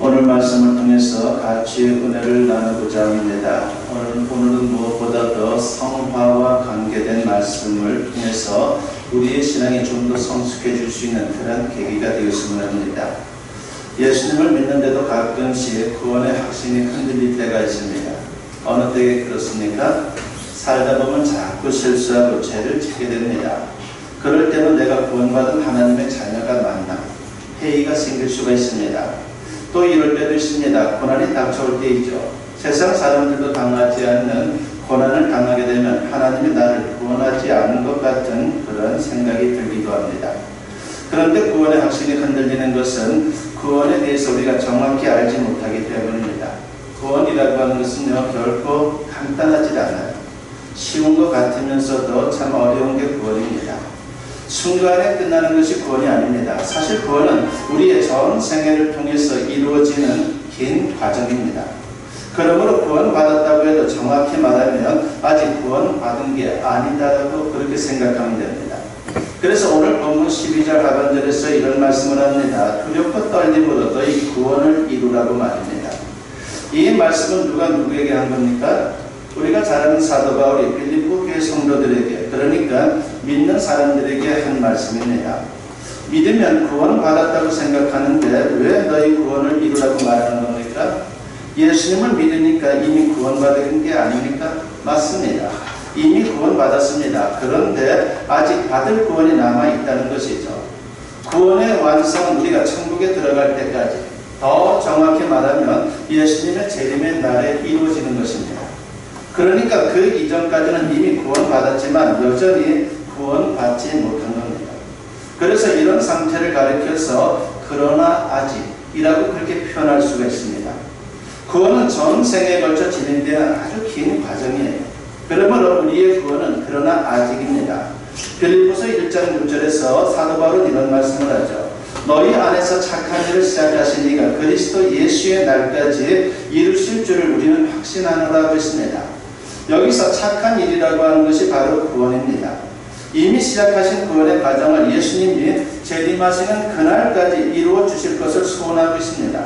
오늘 말씀을 통해서 같이 은혜를 나누고자 합니다. 오늘은 무엇보다 더 성화와 관계된 말씀을 통해서 우리의 신앙이 좀 더 성숙해질 수 있는 그런 계기가 되었으면 합니다. 예수님을 믿는데도 가끔씩 구원의 확신이 흔들릴 때가 있습니다. 어느 때에 그렇습니까? 살다 보면 자꾸 실수하고 죄를 짓게 됩니다. 그럴 때는 내가 구원받은 하나님의 자녀가 맞나? 회의가 생길 수가 있습니다. 또 이럴 때도 있습니다. 고난이 닥쳐올 때이죠. 세상 사람들도 당하지 않는 고난을 당하게 되면 하나님이 나를 구원하지 않은 것 같은 그런 생각이 들기도 합니다. 그런데 구원의 확신이 흔들리는 것은 구원에 대해서 우리가 정확히 알지 못하기 때문입니다. 구원이라고 하는 것은요, 결코 간단하지 않아요. 쉬운 것 같으면서도 참 어려운 게 구원입니다. 순간에 끝나는 것이 구원이 아닙니다. 사실 구원은 우리의 전 생애를 통해서 이루어지는 긴 과정입니다. 그러므로 구원받았다고 해도 정확히 말하면 아직 구원받은 게 아니다라고 그렇게 생각하면 됩니다. 그래서 오늘 본문 12절 하반절에서 이런 말씀을 합니다. 두렵고 떨림으로 너희 구원을 이루라고 말입니다. 이 말씀은 누가 누구에게 한 겁니까? 우리가 잘 아는 사도 바울이 빌립보 교회 성도들에게, 그러니까 믿는 사람들에게 한 말씀입니다. 믿으면 구원받았다고 생각하는데 왜 너희 구원을 이루라고 말하는 겁니까? 예수님을 믿으니까 이미 구원받은 게 아닙니까? 맞습니다. 이미 구원받았습니다. 그런데 아직 받을 구원이 남아있다는 것이죠. 구원의 완성은 우리가 천국에 들어갈 때까지, 더 정확히 말하면 예수님의 재림의 날에 이루어지는 것입니다. 그러니까 그 이전까지는 이미 구원받았지만 여전히 구원받지 못한 겁니다. 그래서 이런 상태를 가리켜서 그러나 아직이라고 그렇게 표현할 수가 있습니다. 구원은 전생에 걸쳐 진행되는 아주 긴 과정이에요. 그러므로 우리의 구원은 그러나 아직입니다. 빌립보서 1장 6절에서 사도 바울은 이런 말씀을 하죠. 너희 안에서 착한 일을 시작하신 이가 그리스도 예수의 날까지 이루실 줄을 우리는 확신하노라고 했습니다. 여기서 착한 일이라고 하는 것이 바로 구원입니다. 이미 시작하신 구원의 과정을 예수님이 재림하시는 그날까지 이루어 주실 것을 소원하고 있습니다.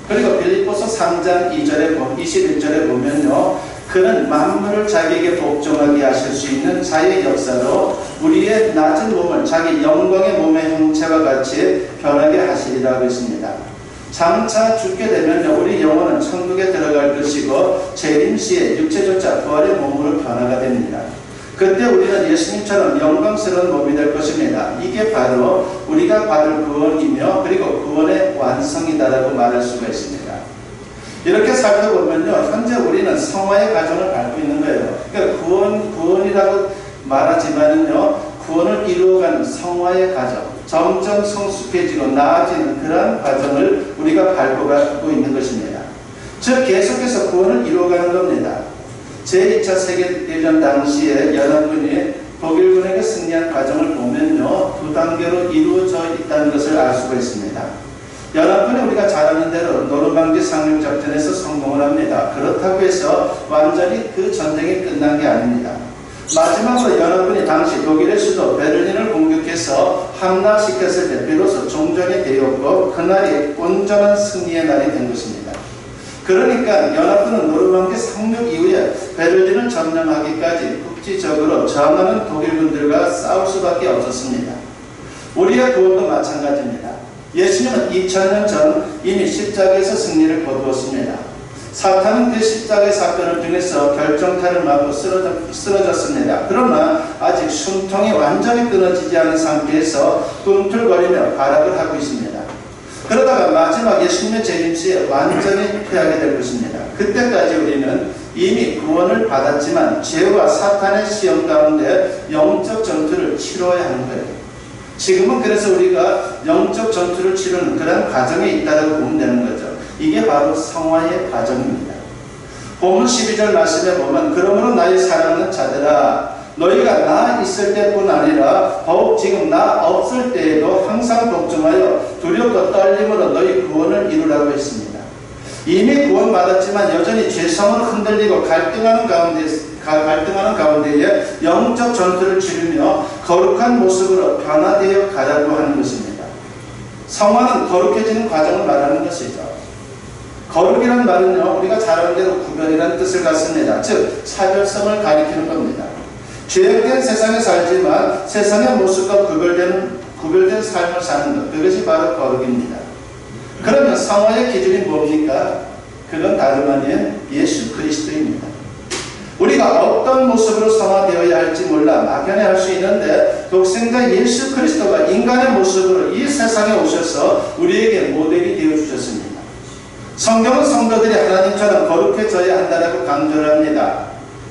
그리고 빌립보서 3장 21절에 보면요, 그는 만물을 자기에게 복종하게 하실 수 있는 자의 역사로 우리의 낮은 몸을 자기 영광의 몸의 형체와 같이 변하게 하시리라고 했습니다. 장차 죽게 되면 우리 영혼은 천국에 들어갈 것이고 재림시에 육체조차 부활의 몸으로 변화가 됩니다. 그때 우리는 예수님처럼 영광스러운 몸이 될 것입니다. 이게 바로 우리가 받을 구원이며 그리고 구원의 완성이다라고 말할 수가 있습니다. 이렇게 살펴보면요, 현재 우리는 성화의 과정을 밟고 있는 거예요. 그러니까 구원이라고 말하지만은요, 구원을 이루어가는 성화의 과정, 점점 성숙해지고 나아지는 그런 과정을 우리가 밟고 가고 있는 것입니다. 즉 계속해서 구원을 이루어가는 겁니다. 제2차 세계대전 당시에 연합군이 독일군에게 승리한 과정을 보면요, 두 단계로 이루어져 있다는 것을 알 수가 있습니다. 연합군이 우리가 잘 아는 대로 노르망디 상륙작전에서 성공을 합니다. 그렇다고 해서 완전히 그 전쟁이 끝난 게 아닙니다. 마지막으로 연합군이 당시 독일의 수도 베를린을 공격해서 함락시켰을 때 비로소 종전이 되었고 그날이 온전한 승리의 날이 된 것입니다. 그러니까 연합군은 노르망디 상륙 이후에 베를린을 점령하기까지 국지적으로 저항하는 독일군들과 싸울 수밖에 없었습니다. 우리의 구원도 마찬가지입니다. 예수님은 2000년 전 이미 십자가에서 승리를 거두었습니다. 사탄은 그 십자가의 사건을 통해서 결정타를 맞고 쓰러졌습니다. 그러나 아직 숨통이 완전히 끊어지지 않은 상태에서 꿈틀거리며 발악을 하고 있습니다. 그러다가 마지막 예수님의 재림시에 완전히 패하게 될 것입니다. 그때까지 우리는 이미 구원을 받았지만 죄와 사탄의 시험 가운데 영적 전투를 치러야 하는 거예요. 지금은 그래서 우리가 영적 전투를 치르는 그런 과정에 있다고 보면 되는 거죠. 이게 바로 성화의 과정입니다. 본문 12절 말씀에 보면 그러므로 나의 사랑하는 자들아 너희가 나 있을 때뿐 아니라 더욱 지금 나 없을 때에도 항상 복종하여 두렵고 떨림으로 너희 구원을 이루라고 했습니다. 이미 구원받았지만 여전히 죄성은 흔들리고 갈등하는 가운데에 영적 전투를 치르며 거룩한 모습으로 변화되어 가라고 하는 것입니다. 성화는 거룩해지는 과정을 말하는 것이죠. 거룩이란 말은요, 우리가 잘 아는 대로 구별이라는 뜻을 갖습니다. 즉 차별성을 가리키는 겁니다. 죄악된 세상에 살지만 세상의 모습과 구별된 삶을 사는 것, 그것이 바로 거룩입니다. 그러면 성화의 기준이 뭡니까? 그건 다름 아닌 예수 그리스도입니다. 우리가 어떤 모습으로 성화되어야 할지 몰라 막연해 할 수 있는데 독생자 예수 그리스도가 인간의 모습으로 이 세상에 오셔서 우리에게 모델이 되어 주셨습니다. 성경은 성도들이 하나님처럼 거룩해져야 한다고 강조를 합니다.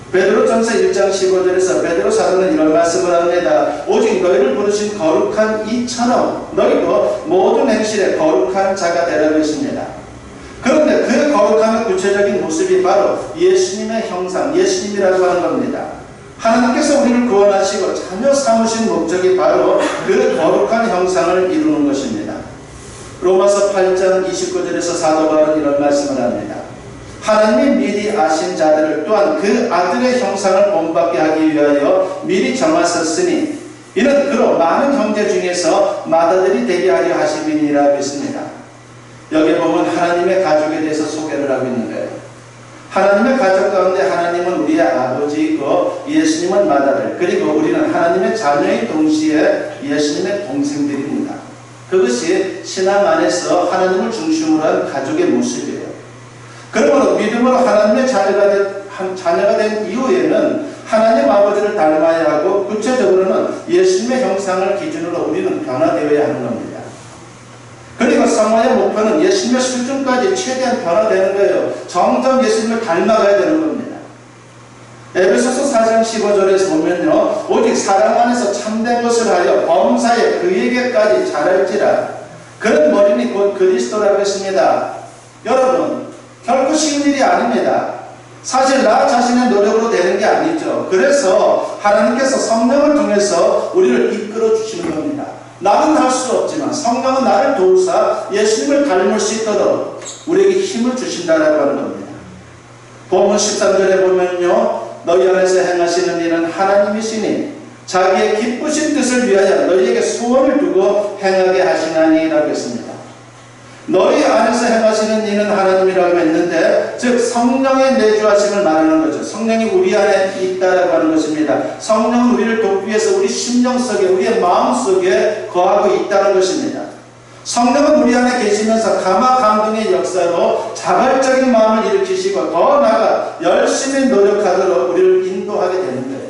베드로전서 1장 15절에서 베드로 사도는 이런 말씀을 합니다. 오직 너희를 부르신 거룩한 이처럼 너희도 모든 행실에 거룩한 자가 되라고 했습니다. 그런데 그 거룩함의 구체적인 모습이 바로 예수님의 형상, 예수님이라고 하는 겁니다. 하나님께서 우리를 구원하시고 자녀 삼으신 목적이 바로 그 거룩한 형상을 이루는 것입니다. 로마서 8장 29절에서 사도 바울은 이런 말씀을 합니다. 하나님이 미리 아신 자들을 또한 그 아들의 형상을 본받게 하기 위하여 미리 정하셨으니 이는 그로 많은 형제 중에서 맏아들이 되게 하려 하심이니라 했습니다. 여기 보면 하나님의 가족에 대해서 소개를 하고 있는 거예요. 하나님의 가족 가운데 하나님은 우리의 아버지이고 예수님은 맏아들, 그리고 우리는 하나님의 자녀의 동시에 예수님의 동생들입니다. 그것이 신앙 안에서 하나님을 중심으로 한 가족의 모습이에요. 그러므로 믿음으로 하나님의 자녀가 된 이후에는 하나님 아버지를 닮아야 하고 구체적으로는 예수님의 형상을 기준으로 우리는 변화되어야 하는 겁니다. 그리고 성화의 목표는 예수님의 수준까지 최대한 변화되는 거예요. 점점 예수님을 닮아가야 되는 겁니다. 에베소서 4장 15절에서 보면요, 오직 사랑 안에서 참된 것을 하여 범사에 그에게까지 자랄지라. 그런 머리니 곧 그리스도라고 했습니다. 여러분, 결코 쉬운 일이 아닙니다. 사실 나 자신의 노력으로 되는 게 아니죠. 그래서 하나님께서 성령을 통해서 우리를 이끌어 주시는 겁니다. 나는 할 수 없지만 성령은 나를 도우사 예수님을 닮을 수 있도록 우리에게 힘을 주신다라고 하는 겁니다. 본문 13절에 보면요, 너희 안에서 행하시는 일은 하나님이시니 자기의 기쁘신 뜻을 위하여 너희에게 소원을 두고 행하게 하시나니라고 했습니다. 너희 안에서 행하시는 이는 하나님이라고 했는데, 즉 성령의 내주하심을 말하는 거죠. 성령이 우리 안에 있다라고 하는 것입니다. 성령은 우리를 돕기 위해서 우리 심령 속에, 우리의 마음 속에 거하고 있다는 것입니다. 성령은 우리 안에 계시면서 감화 감동의 역사로 자발적인 마음을 일으키시고 더 나아가 열심히 노력하도록 우리를 인도하게 되는 거예요.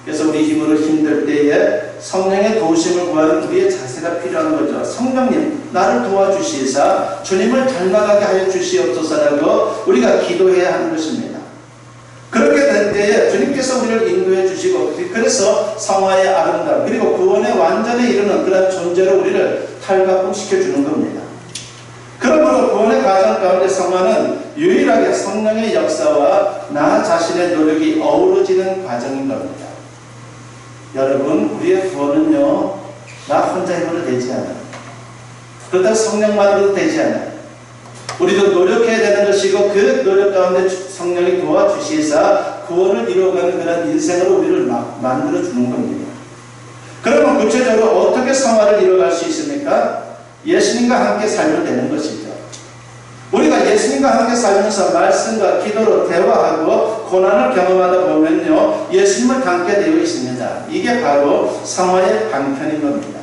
그래서 우리 힘으로 힘들 때에 성령의 도우심을 구하는 우리의 자세가 필요한 거죠. 성령님, 나를 도와주시사 주님을 닮아가게 하여 주시옵소서라고 우리가 기도해야 하는 것입니다. 그렇게 될 때에 주님께서 우리를 인도해 주시고, 그래서 성화의 아름다움 그리고 구원의 완전에 이르는 그런 존재로 우리를 탈바꿈시켜 주는 겁니다. 그러므로 구원의 과정 가운데 성화는 유일하게 성령의 역사와 나 자신의 노력이 어우러지는 과정인 겁니다. 여러분, 우리의 구원은요, 나 혼자 힘으로 되지 않아요. 그렇다고 성령만으로도 되지 않아요. 우리도 노력해야 되는 것이고, 그 노력 가운데 성령이 도와주시사 구원을 이루어가는 그런 인생으로 우리를 만들어 주는 겁니다. 그러면 구체적으로 어떻게 성화를 이루어갈 수 있습니까? 예수님과 함께 살면 되는 것이죠. 우리가 예수님과 함께 살면서 말씀과 기도로 대화하고 고난을 경험하다 보면요, 예수님을 닮게 되어 있습니다. 이게 바로 성화의 방편인 겁니다.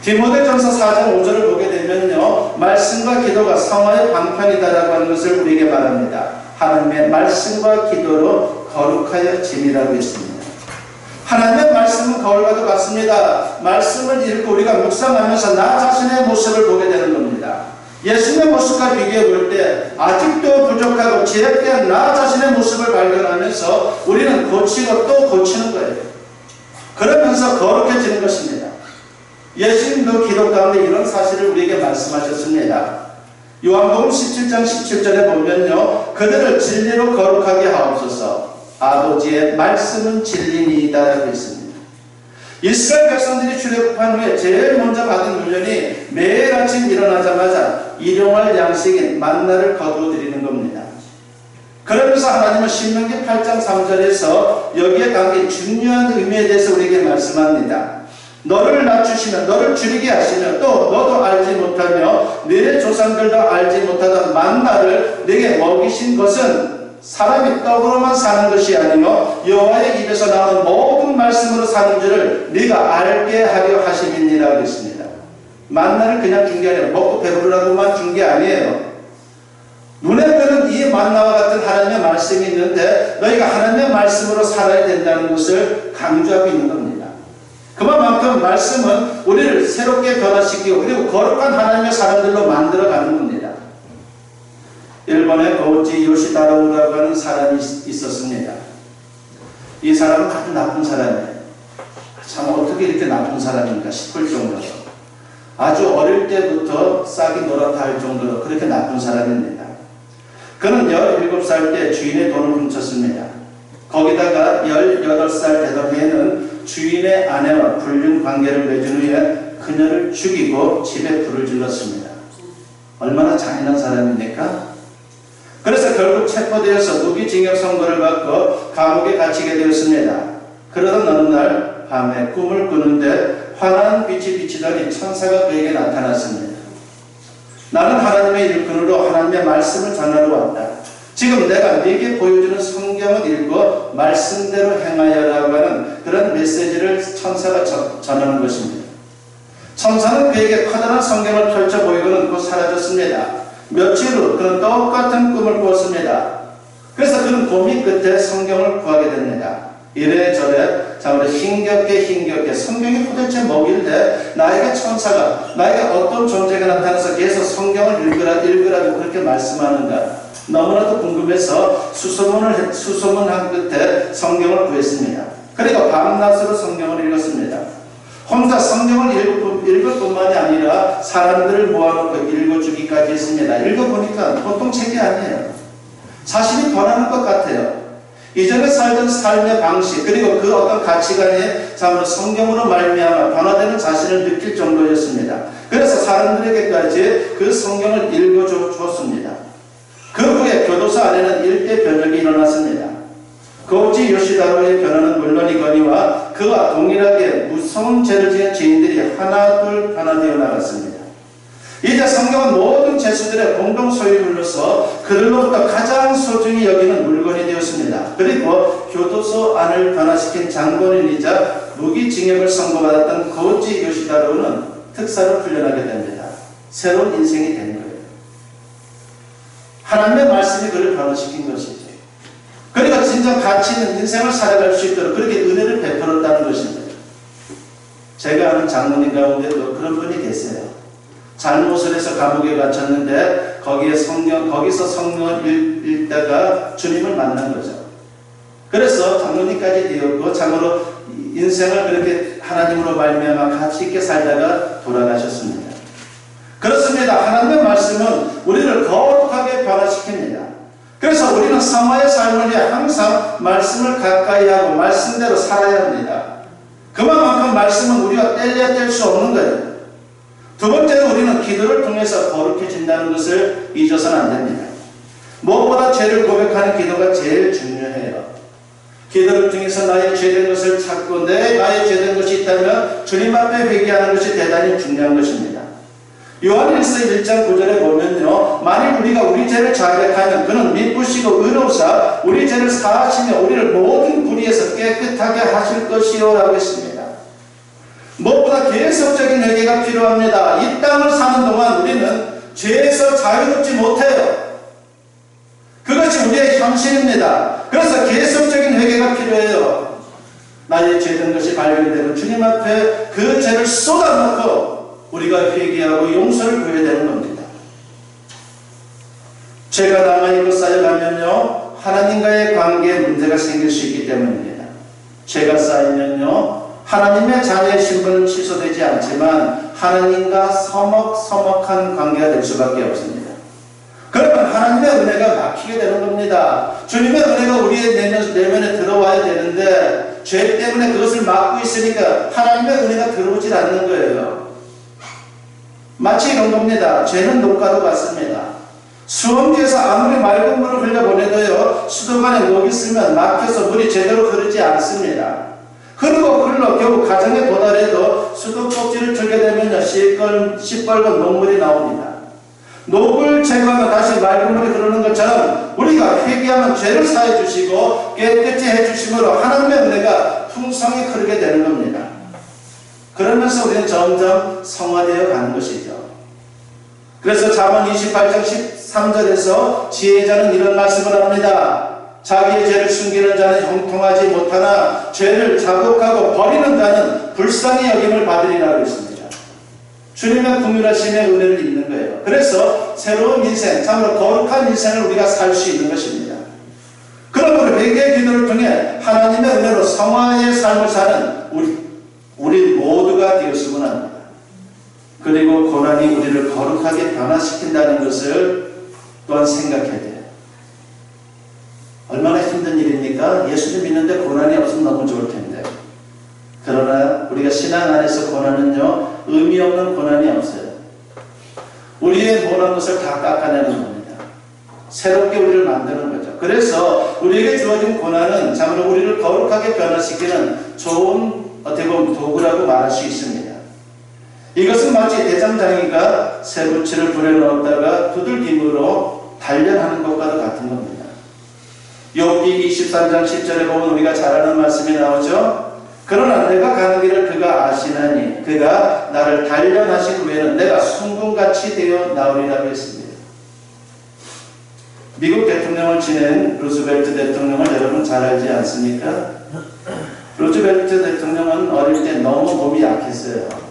디모데전서 4장 5절을 보게 되면요, 말씀과 기도가 성화의 방편이다라고 하는 것을 우리에게 말합니다. 하나님의 말씀과 기도로 거룩하여 지니라고 했습니다. 하나님의 말씀은 거울과도 같습니다. 말씀을 읽고 우리가 묵상하면서 나 자신의 모습을 보게 되는 겁니다. 예수님의 모습과 비교해 볼 때 아직도 부족하고 죄악된 나 자신의 모습을 발견하면서 우리는 고치고 또 고치는 거예요. 그러면서 거룩해지는 것입니다. 예수님도 기도 가운데 이런 사실을 우리에게 말씀하셨습니다. 요한복음 17장 17절에 보면요, 그들을 진리로 거룩하게 하옵소서. 아버지의 말씀은 진리니이다라고 했습니다. 이스라엘 백성들이 출애굽한 후에 제일 먼저 받은 훈련이 매일 아침 일어나자마자 일용할 양식인 만나를 거두어 드리는 겁니다. 그러면서 하나님은 신명기 8장 3절에서 여기에 담긴 중요한 의미에 대해서 우리에게 말씀합니다. 너를 낮추시며 너를 줄이게 하시며 또 너도 알지 못하며 네 조상들도 알지 못하던 만나를 네게 먹이신 것은 사람이 떡으로만 사는 것이 아니며 여호와의 입에서 나오는 모든 말씀으로 사는 줄을 네가 알게 하려 하심이니라 그랬습니다. 만나를 그냥 준 게 아니라 먹고 배부르라고만 준 게 아니에요. 눈에 보이는 이 만나와 같은 하나님의 말씀이 있는데 너희가 하나님의 말씀으로 살아야 된다는 것을 강조하고 있는 겁니다. 그만큼 말씀은 우리를 새롭게 변화시키고 그리고 거룩한 하나님의 사람들로 만들어가는 겁니다. 일본에 고우치 요시다로라고 하는 사람이 있었습니다. 이 사람은 아주 나쁜 사람이에요. 참 어떻게 이렇게 나쁜 사람인가 싶을 정도로 아주 어릴 때부터 싹이 노랗다 할 정도로 그렇게 나쁜 사람입니다. 그는 17살 때 주인의 돈을 훔쳤습니다. 거기다가 18살 되던 해에는 주인의 아내와 불륜 관계를 맺은 후에 그녀를 죽이고 집에 불을 질렀습니다. 얼마나 잔인한 사람입니까? 그래서 결국 체포되어서 무기징역 선고를 받고 감옥에 갇히게 되었습니다. 그러던 어느 날 밤에 꿈을 꾸는데 환한 빛이 비치더니 천사가 그에게 나타났습니다. 나는 하나님의 일꾼으로 하나님의 말씀을 전하러 왔다. 지금 내가 네게 보여주는 성경을 읽고 말씀대로 행하여라고 하는 그런 메시지를 천사가 전하는 것입니다. 천사는 그에게 커다란 성경을 펼쳐 보이고는 곧 사라졌습니다. 며칠 후 그는 똑같은 꿈을 꾸었습니다. 그래서 그는 고민 끝에 성경을 구하게 됩니다. 이래저래 참으로 힘겹게 성경이 도대체 뭐길래 나에게 천사가 나에게 어떤 존재가 나타나서 계속 성경을 읽으라고 그렇게 말씀하는가 너무나도 궁금해서 수소문한 끝에 성경을 구했습니다. 그리고 밤낮으로 성경을 읽었습니다. 혼자 성경을 읽을 뿐만이 아니라 사람들을 모아놓고 읽어주기까지 했습니다. 읽어보니까 보통 책이 아니에요. 자신이 변하는 것 같아요. 이전에 살던 삶의 방식 그리고 그 어떤 가치관이 참으로 성경으로 말미암아 변화되는 자신을 느낄 정도였습니다. 그래서 사람들에게까지 그 성경을 읽어주었습니다. 그 후에 교도소 안에는 일대 변혁이 일어났습니다. 고우치 요시다로의 변화는 물론이거니와 그와 동일하게 무서운 죄를 지은 죄인들이 하나둘 변화되어 나갔습니다. 이제 성경은 모든 죄수들의 공동 소유물로서 그들로부터 가장 소중히 여기는 물건이 되었습니다. 그리고 교도소 안을 변화시킨 장본인이자 무기징역을 선고받았던 고우치 요시다로는 특사로 풀려나게 됩니다. 새로운 인생이 된 거예요. 하나님의 말씀이 그를 변화시킨 것이죠. 그리고 진정 가치 있는 인생을 살아갈 수 있도록 그렇게 은혜를 베풀었다는 것입니다. 제가 아는 장로님 가운데도 그런 분이 계세요. 잘못을 해서 감옥에 갇혔는데 거기서 성경을 읽다가 주님을 만난 거죠. 그래서 장로님까지 되었고 참으로 인생을 그렇게 하나님으로 말미암아 가치 있게 살다가 돌아가셨습니다. 그렇습니다. 하나님의 말씀은 우리를 거룩하게 변화시킵니다. 그래서 우리는 성화의 삶을 위해 항상 말씀을 가까이 하고 말씀대로 살아야 합니다. 그만큼 말씀은 우리가 뗄래야 뗄 수 없는 거예요. 두 번째로 우리는 기도를 통해서 거룩해진다는 것을 잊어서는 안 됩니다. 무엇보다 죄를 고백하는 기도가 제일 중요해요. 기도를 통해서 나의 죄된 것을 찾고 나의 죄된 것이 있다면 주님 앞에 회개하는 것이 대단히 중요한 것입니다. 요한일서 1장 9절에 보면요, 만일 우리가 우리 죄를 자백하면 그는 미쁘시고 의로우사 우리 죄를 사하시며 우리를 모든 불의에서 깨끗하게 하실 것이요 라고 했습니다. 무엇보다 계속적인 회개가 필요합니다. 이 땅을 사는 동안 우리는 죄에서 자유롭지 못해요. 그것이 우리의 현실입니다. 그래서 계속적인 회개가 필요해요. 나의 죄된 것이 발견되면 주님 앞에 그 죄를 쏟아놓고 우리가 회개하고 용서를 구해야 되는 겁니다. 죄가 남아있고 쌓여가면요 하나님과의 관계에 문제가 생길 수 있기 때문입니다. 죄가 쌓이면요 하나님의 자녀의 신분은 취소되지 않지만 하나님과 서먹서먹한 관계가 될 수밖에 없습니다. 그러면 하나님의 은혜가 막히게 되는 겁니다. 주님의 은혜가 우리의 내면에 들어와야 되는데 죄 때문에 그것을 막고 있으니까 하나님의 은혜가 들어오질 않는 거예요. 마치 이런 겁니다. 죄는 녹과도 같습니다. 수험지에서 아무리 맑은 물을 흘려보내도요 수도관에 녹이 쓰면 막혀서 물이 제대로 흐르지 않습니다. 흐르고 흘러 겨우 가정에 도달해도 시뻘건 녹물이 나옵니다. 녹을 제거하면 다시 맑은 물이 흐르는 것처럼 우리가 회개하면 죄를 사해 주시고 깨끗이 해주심으로 하나님의 은혜가 풍성히 흐르게 되는 겁니다. 그러면서 우리는 점점 성화되어 가는 것이죠. 그래서 잠언 28장 13절에서 지혜자는 이런 말씀을 합니다. 자기의 죄를 숨기는 자는 형통하지 못하나 죄를 자복하고 버리는 자는 불쌍히 여김을 받으리라고 했습니다. 주님의 긍휼하심의 은혜를 입는 거예요. 그래서 새로운 인생, 참으로 거룩한 인생을 우리가 살 수 있는 것입니다. 그러므로 회개의 기도를 통해 하나님의 은혜로 성화의 삶을 사는 우리 모두가 되었으면 합니다. 그리고 고난이 우리를 거룩하게 변화시킨다는 것을 또한 생각해야 돼요. 얼마나 힘든 일입니까? 예수를 믿는데 고난이 없으면 너무 좋을 텐데. 그러나 우리가 신앙 안에서 고난은요, 의미 없는 고난이 없어요. 우리의 모든 것을 다 깎아내는 겁니다. 새롭게 우리를 만드는 거죠. 그래서 우리에게 주어진 고난은 참으로 우리를 거룩하게 변화시키는 좋은 어떻게 보면 도구라고 말할 수 있습니다. 이것은 마치 대장장이가 쇠붙이를 불에 넣었다가 두들김으로 단련하는 것과도 같은 겁니다. 욥기 23장 10절에 보면 우리가 잘 아는 말씀이 나오죠. 그러나 내가 가는 길을 그가 아시나니 그가 나를 단련하신 후에는 내가 순금같이 되어 나오리라고 했습니다. 미국 대통령을 지낸 루즈벨트 대통령을 여러분 잘 알지 않습니까? 루즈벨트 대통령은 어릴 때 너무 몸이 약했어요.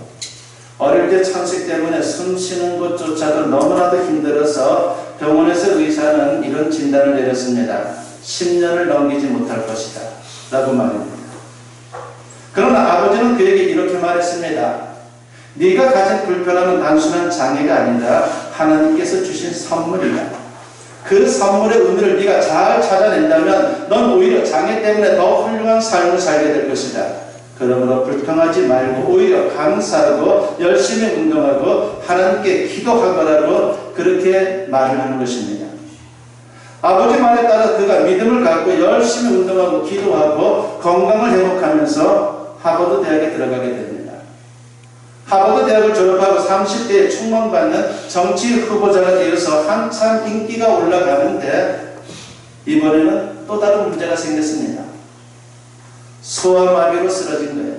어릴 때 천식 때문에 숨 쉬는 것조차도 너무나도 힘들어서 병원에서 의사는 이런 진단을 내렸습니다. 10년을 넘기지 못할 것이다 라고 말합니다. 그러나 아버지는 그에게 이렇게 말했습니다. 네가 가진 불편함은 단순한 장애가 아니라 하나님께서 주신 선물이다. 그 선물의 의미를 네가 잘 찾아낸다면 넌 오히려 장애 때문에 더 훌륭한 삶을 살게 될 것이다. 그러므로 불평하지 말고 오히려 감사하고 열심히 운동하고 하나님께 기도하거라고 그렇게 말을 하는 것입니다. 아버지 말에 따라 그가 믿음을 갖고 열심히 운동하고 기도하고 건강을 회복하면서 하버드 대학에 들어가게 됩니다. 하버드 대학을 졸업하고 30대에 충원받는 정치 후보자가 되어서 한참 인기가 올라가는데 이번에는 또 다른 문제가 생겼습니다. 소아마비로 쓰러진 거예요.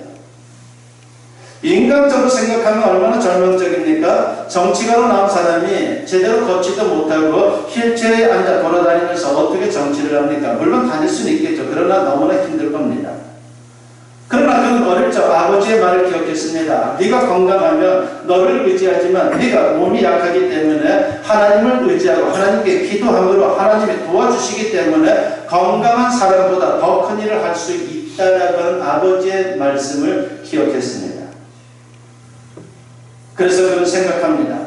인간적으로 생각하면 얼마나 절망적입니까? 정치가로 나온 사람이 제대로 걷지도 못하고 휠체어에 앉아 돌아다니면서 어떻게 정치를 합니까? 물론 다닐 수는 있겠죠. 그러나 너무나 힘들 겁니다. 그러나 그는 어릴 적 아버지의 말을 기억했습니다. 네가 건강하면 너를 의지하지만 네가 몸이 약하기 때문에 하나님을 의지하고 하나님께 기도함으로 하나님이 도와주시기 때문에 건강한 사람보다 더 큰 일을 할 수 있다라고 하는 아버지의 말씀을 기억했습니다. 그래서 그는 생각합니다.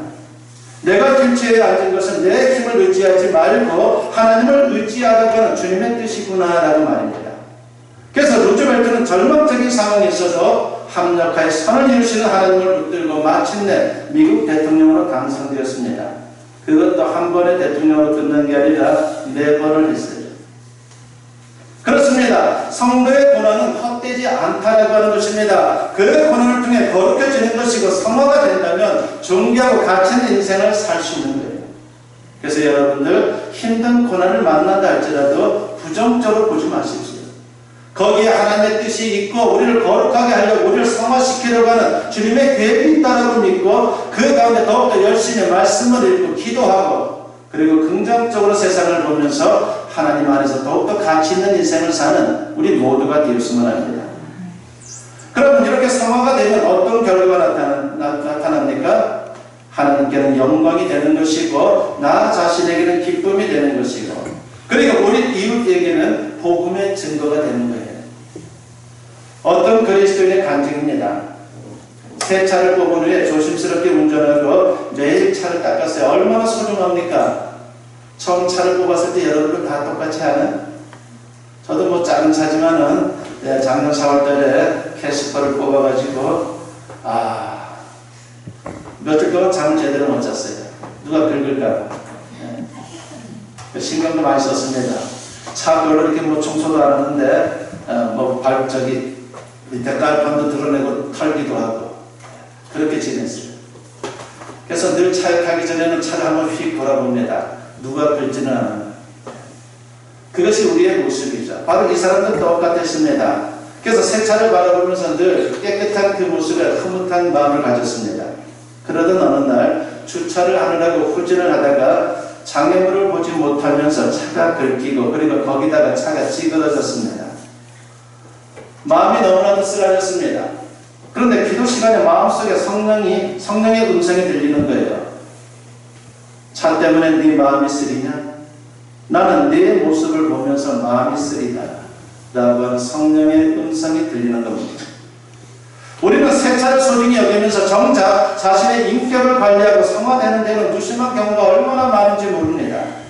내가 휠체어에 앉은 것은 내 힘을 의지하지 말고 하나님을 의지하라고 하는 주님의 뜻이구나라고 말입니다. 그래서 루즈벨트는 절망적인 상황에 있어서 합력하여 선을 이루시는 하나님을 붙들고 마침내 미국 대통령으로 당선되었습니다. 그것도 한 번의 대통령으로 끝난 게 아니라 4번을 했어요. 그렇습니다. 성도의 고난은 헛되지 않다라고 하는 것입니다. 그 고난을 통해 거룩해지는 것이고 성화가 된다면 존귀하고 가치 있는 인생을 살 수 있는 거예요. 그래서 여러분들 힘든 고난을 만난다 할지라도 부정적으로 보지 마십시오. 거기에 하나님의 뜻이 있고 우리를 거룩하게 하려고 우리를 성화시키려고 하는 주님의 계획이 있다라고 믿고 그 가운데 더욱더 열심히 말씀을 읽고 기도하고 그리고 긍정적으로 세상을 보면서 하나님 안에서 더욱더 가치 있는 인생을 사는 우리 모두가 되었으면 합니다. 그러면 이렇게 성화가 되면 어떤 결과가 나타납니까? 하나님께는 영광이 되는 것이고 나 자신에게는 기쁨이 되는 것이고 그리고 우리 이웃에게는 복음의 증거가 되는 거예요. 어떤 그리스도인의 간증입니다. 새 차를 뽑은 후에 조심스럽게 운전하고 매일 차를 닦았어요. 얼마나 소중합니까? 처음 차를 뽑았을 때 여러분들 다 똑같이 하는? 저도 뭐 작은 차지만은 작년 4월달에 캐스퍼를 뽑아가지고 며칠 동안 잠을 제대로 못 잤어요. 누가 긁을까? 신경도 많이 썼습니다. 차 별로 이렇게 뭐 청소도 안 하는데 밑에 깔판도 드러내고 털기도 하고 그렇게 지냈어요. 그래서 늘 차에 타기 전에는 차를 한번 휙 돌아봅니다. 누가 끌지는 않아요. 그것이 우리의 모습이죠. 바로 이 사람도 똑같았습니다. 그래서 새 차를 바라보면서 늘 깨끗한 그 모습에 흐뭇한 마음을 가졌습니다. 그러던 어느 날 주차를 하느라고 후진을 하다가 장애물을 보지 못하면서 차가 긁히고 그리고 거기다가 차가 찌그러졌습니다. 마음이 너무나도 쓰라렸습니다. 그런데 기도 시간에 마음속에 성령의 음성이 들리는 거예요. 차 때문에 네 마음이 쓰리냐? 나는 네 모습을 보면서 마음이 쓰리다 라고 하는 성령의 음성이 들리는 겁니다. 우리는 새 차를 소중히 여기면서 정작 자신의 인격을 관리하고 성화되는 데는 무심한 경우가 얼마나 많은지 모릅니다.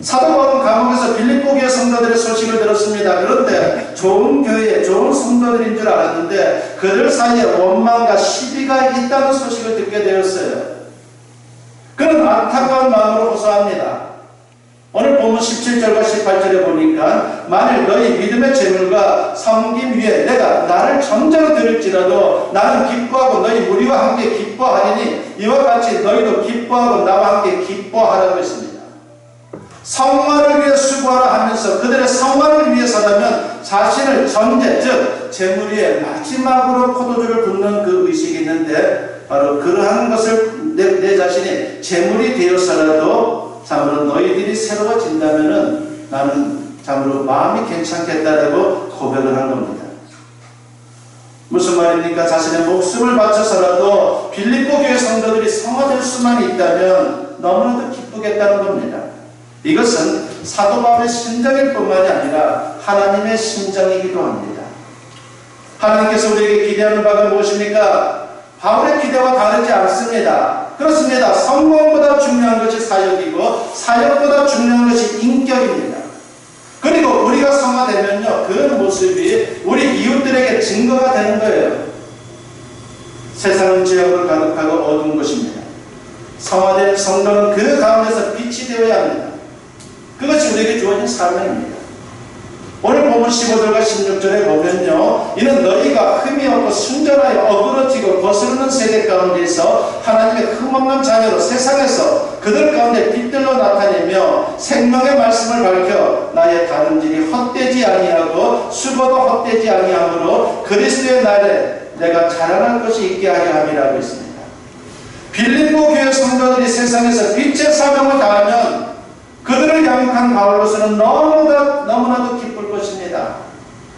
사도 바울은 감옥에서 빌립보 교회 성도들의 소식을 들었습니다. 그런데 좋은 교회에 좋은 성도들인 줄 알았는데 그들 사이에 원망과 시비가 있다는 소식을 듣게 되었어요. 그는 안타까운 마음으로 호소합니다. 오늘 본문 17절과 18절에 보니까 만일 너희 믿음의 재물과 섬김 위에 내가 나를 전제로 드릴지라도 나는 기뻐하고 너희 무리와 함께 기뻐하리니 이와 같이 너희도 기뻐하고 나와 함께 기뻐하라고 했습니다. 성화를 위해 수고하라 하면서 그들의 성화를 위해서라면 자신을 전제, 즉 재물 위에 마지막으로 포도주를 붓는 그 의식이 있는데 바로 그러한 것을 내 자신이 재물이 되어서라도 참으로 너희들이 새로워진다면은 나는 참으로 마음이 괜찮겠다라고 고백을 한 겁니다. 무슨 말입니까? 자신의 목숨을 바쳐서라도 빌립보 교회 성도들이 성화될 수만 있다면 너무나도 기쁘겠다는 겁니다. 이것은 사도 바울의 심정일 뿐만이 아니라 하나님의 심정이기도 합니다. 하나님께서 우리에게 기대하는 바가 무엇입니까? 바울의 기대와 다르지 않습니다. 그렇습니다. 성공보다 중요한 것이 사역이고 사역보다 중요한 것이 인격입니다. 그리고 우리가 성화되면요, 그 모습이 우리 이웃들에게 증거가 되는 거예요. 세상은 죄악으로 가득하고 어두운 것입니다. 성화된 성도는 그 가운데서 빛이 되어야 합니다. 그것이 우리에게 주어진 사명입니다. 오늘 본문 15절과 16절에 보면요, 이는 너희가 흠이 없고 순전하여 어그러지고 거스르는 세대 가운데서 하나님의 흠없는 자녀로 세상에서 그들 가운데 빛들로 나타내며 생명의 말씀을 밝혀 나의 다름질이 헛되지 아니하고 수고도 헛되지 아니하므로 그리스도의 날에 내가 자랑할 것이 있게 하려 함이라고 했습니다. 빌립보 교회 성도들이 세상에서 빛의 사명을 다하면 그들을 양육한 바울로서는 너무나도 기쁠 것입니다.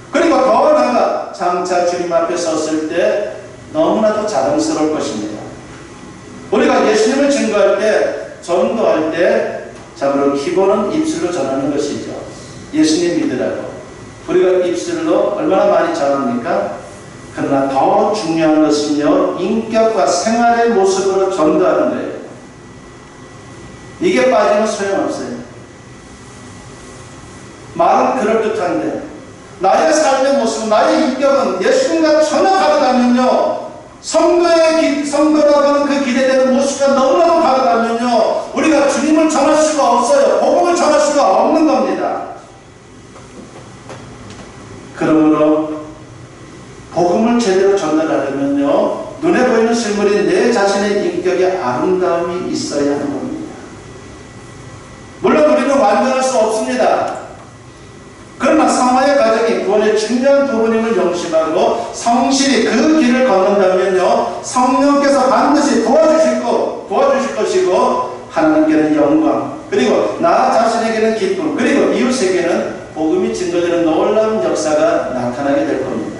그리고 더 나아가 장차 주님 앞에 섰을 때 너무나도 자랑스러울 것입니다. 우리가 예수님을 증거할 때, 전도할 때 참으로 기본은 입술로 전하는 것이죠. 예수님 믿으라고. 우리가 입술로 얼마나 많이 전합니까? 그러나 더 중요한 것은요, 인격과 생활의 모습으로 전도하는 거예요. 이게 빠지면 소용없어요. 말은 그럴듯한데 나의 삶의 모습, 나의 인격은 예수님과 전혀 다르다면요, 성도라고 하는 그 기대되는 모습과 너무나도 다르다면요, 우리가 주님을 전할 수가 없어요. 복음을 전할 수가 없는 겁니다. 그러므로 복음을 제대로 전달하려면요, 눈에 보이는 실물인 내 자신의 인격에 아름다움이 있어야 하는 겁니다. 물론 우리는 완전할 수 없습니다. 그러나 성화의 과정이 구원의 중요한 부분임을 명심하고 성실히 그 길을 걷는다면요, 성령께서 반드시 도와주실 것이고 하나님께는 영광, 그리고 나 자신에게는 기쁨, 그리고 이웃에게는 복음이 증거되는 놀라운 역사가 나타나게 될 겁니다.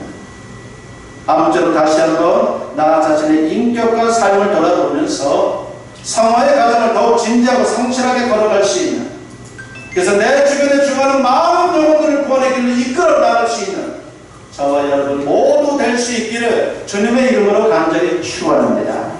아무쪼록 다시 한번 나 자신의 인격과 삶을 돌아보면서 성화의 과정을 더욱 진지하고 성실하게 걸어갈 수 있는, 그래서 내 주변에 죽어가는 많은 영혼들을 구원의 길로 이끌어 나갈 수 있는 저와 여러분 모두 될 수 있기를 주님의 이름으로 간절히 축원합니다.